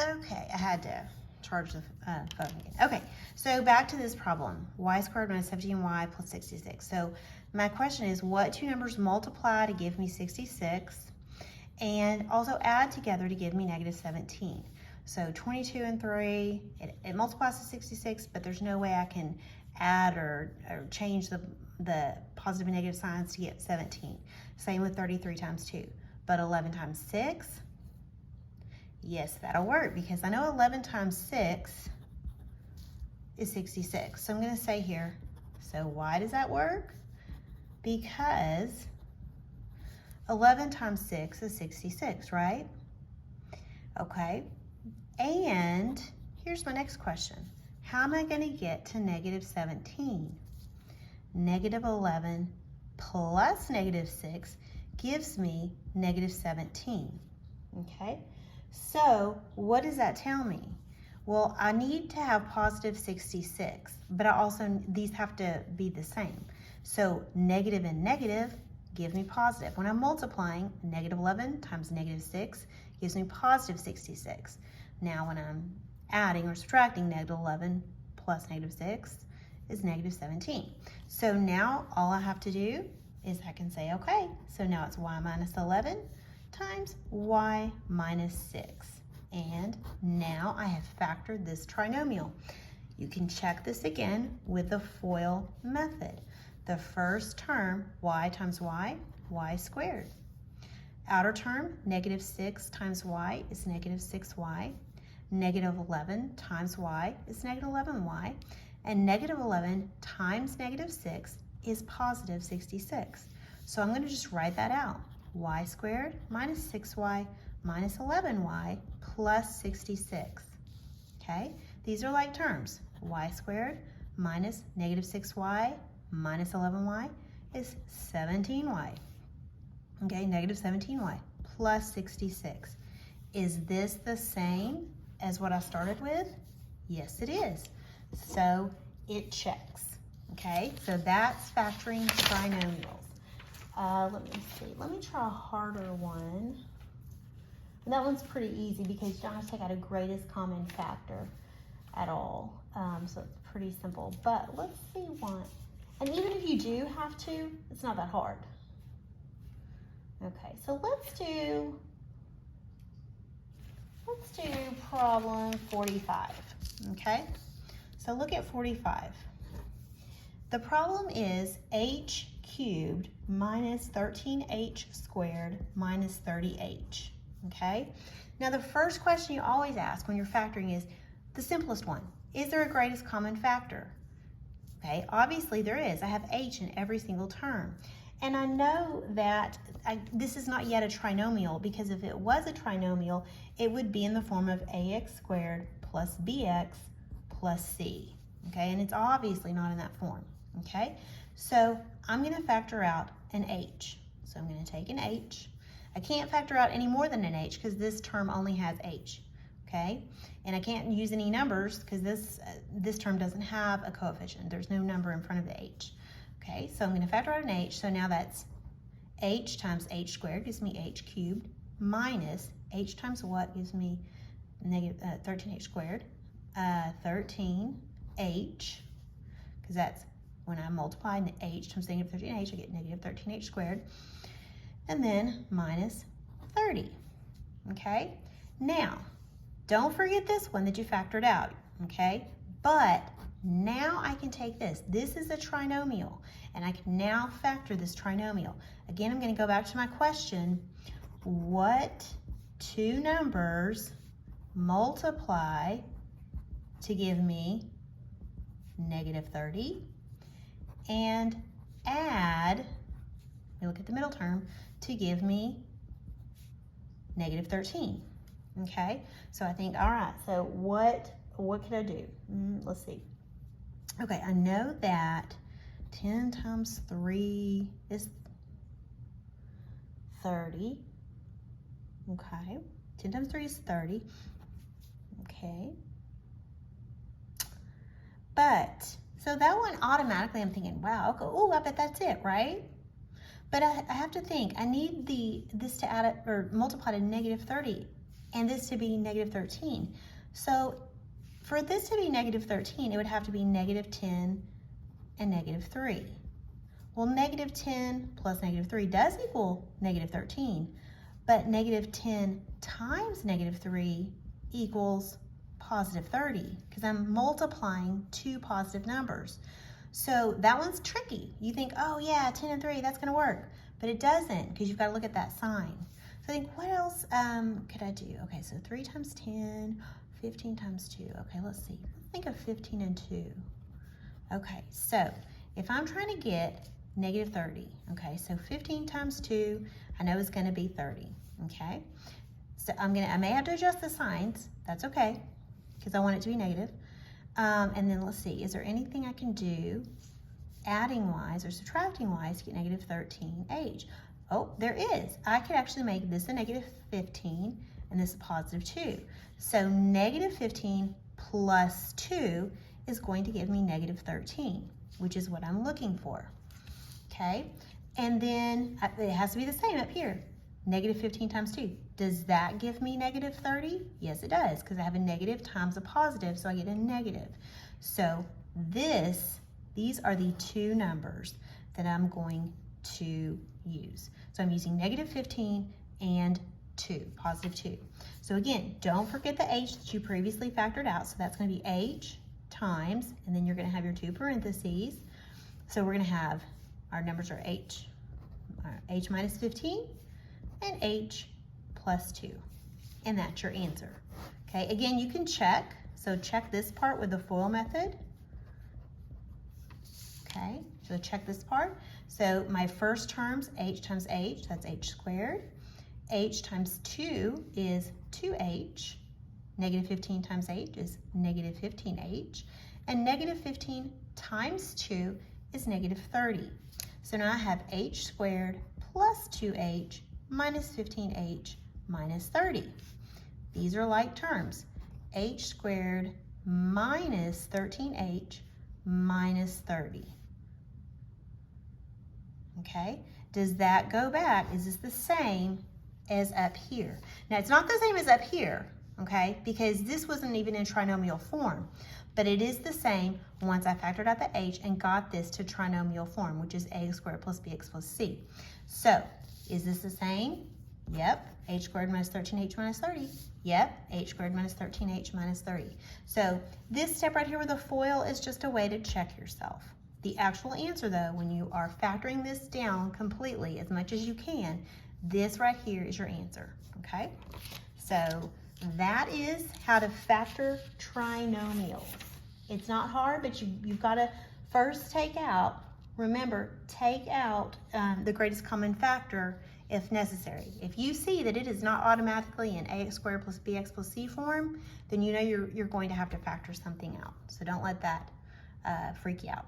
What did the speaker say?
Okay, I had to charge the phone again. Okay, so back to this problem. Y squared minus 17y plus 66. So my question is, what two numbers multiply to give me 66 and also add together to give me negative 17? So 22 and 3, it multiplies to 66, but there's no way I can add or change the positive and negative signs to get 17. Same with 33 times 2. But 11 times 6, yes, that'll work because I know 11 times 6 is 66. So I'm going to say here, so why does that work? Because 11 times 6 is 66, right? Okay. And here's my next question. How am I going to get to negative 17? Negative 11 plus negative 6 gives me negative 17. Okay. So what does that tell me? Well, I need to have positive 66, but these have to be the same. So negative and negative give me positive. When I'm multiplying, negative 11 times negative 6 gives me positive 66. Now when I'm adding or subtracting, negative 11 plus negative 6 is negative 17. So now all I have to do is I can say, okay, so now it's y minus 11 times y minus 6. And now I have factored this trinomial. You can check this again with the FOIL method. The first term, y times y squared. Outer term, negative 6 times y is negative 6y. Negative 11 times y is negative 11y. And negative 11 times negative 6 is positive 66. So I'm going to just write that out. Y squared minus 6y minus 11y plus 66. Okay, these are like terms. Y squared minus negative 6y minus 11y is 17y. Okay, negative 17y plus 66. Is this the same as what I started with? Yes, it is. So it checks. Okay, so that's factoring trinomials. Let me see. Let me try a harder one. And that one's pretty easy because you don't have to take out a greatest common factor at all. So it's pretty simple. But let's see one. And even if you do have to, it's not that hard. Okay, so let's do problem 45. Okay, so look at 45. The problem is h cubed minus 13h squared minus 30h. Okay, now the first question you always ask when you're factoring is the simplest one. Is there a greatest common factor? Okay, obviously there is. I have h in every single term. And I know that this is not yet a trinomial, because if it was a trinomial, it would be in the form of ax squared plus bx plus c. Okay, and it's obviously not in that form. Okay, so I'm going to factor out an h. So I'm going to take an h. I can't factor out any more than an h because this term only has h. Okay, and I can't use any numbers because this term doesn't have a coefficient. There's no number in front of the h. Okay, so I'm going to factor out an h. So now that's h times h squared gives me h cubed minus h times what gives me negative 13h squared. 13h, because that's when I multiply h times negative 13h, I get negative 13h squared. And then minus 30. Okay, now don't forget this one that you factored out. Okay, but now I can take this. This is a trinomial, and I can now factor this trinomial. Again, I'm going to go back to my question. What two numbers multiply to give me negative 30 and add, let me look at the middle term, to give me negative 13? Okay, so I think, all right, so what can I do? Let's see. Okay, I know that 10 times 3 is 30. Okay, 10 times 3 is 30. Okay. But, so that one automatically I'm thinking, wow, okay, oh, I bet that's it, right? But I have to think, I need this to add it or multiply to negative 30. and this to be negative 13. So for this to be negative 13, it would have to be negative 10 and negative 3. Well, negative 10 plus negative 3 does equal negative 13, but negative 10 times negative 3 equals positive 30, because I'm multiplying two positive numbers. So that one's tricky. You think, oh yeah, 10 and 3, that's gonna work. But it doesn't, because you've got to look at that sign. So I think, what else could I do? Okay, so 3 times 10, 15 times 2. Okay, let's see. Think of 15 and 2. Okay, so if I'm trying to get negative 30, okay, so 15 times 2, I know is going to be 30, okay? So I may have to adjust the signs. That's okay, because I want it to be negative. And then let's see, is there anything I can do adding wise or subtracting wise to get negative 13h? Oh, there is. I could actually make this a negative 15 and this a positive 2. So negative 15 plus 2 is going to give me negative 13, which is what I'm looking for. Okay, and then it has to be the same up here. Negative 15 times 2. Does that give me negative 30? Yes, it does, because I have a negative times a positive, so I get a negative. So these are the two numbers that I'm going to use. So I'm using negative 15 and 2, positive 2. So again, don't forget the h that you previously factored out. So that's going to be h times, and then you're going to have your two parentheses. So we're going to have, our numbers are h minus 15 and h plus 2. And that's your answer. Okay, again, you can check. So check this part with the FOIL method. Okay, so check this part. So my first term's h times h, that's h squared. H times 2 is 2h. Negative 15 times h is negative 15h. And negative 15 times 2 is negative 30. So now I have h squared plus 2h minus 15h minus 30. These are like terms. H squared minus 13h minus 30. Okay, does that go back? Is this the same as up here? Now, it's not the same as up here, okay, because this wasn't even in trinomial form, but it is the same once I factored out the h and got this to trinomial form, which is ax squared plus bx plus c. So, is this the same? Yep. H squared minus 13h minus 30. Yep. H squared minus 13h minus 30. So, this step right here with the FOIL is just a way to check yourself. The actual answer, though, when you are factoring this down completely as much as you can, this right here is your answer, okay? So that is how to factor trinomials. It's not hard, but you've got to first take out, remember, take out the greatest common factor if necessary. If you see that it is not automatically in ax squared plus bx plus c form, then you know you're going to have to factor something out. So don't let that freak you out.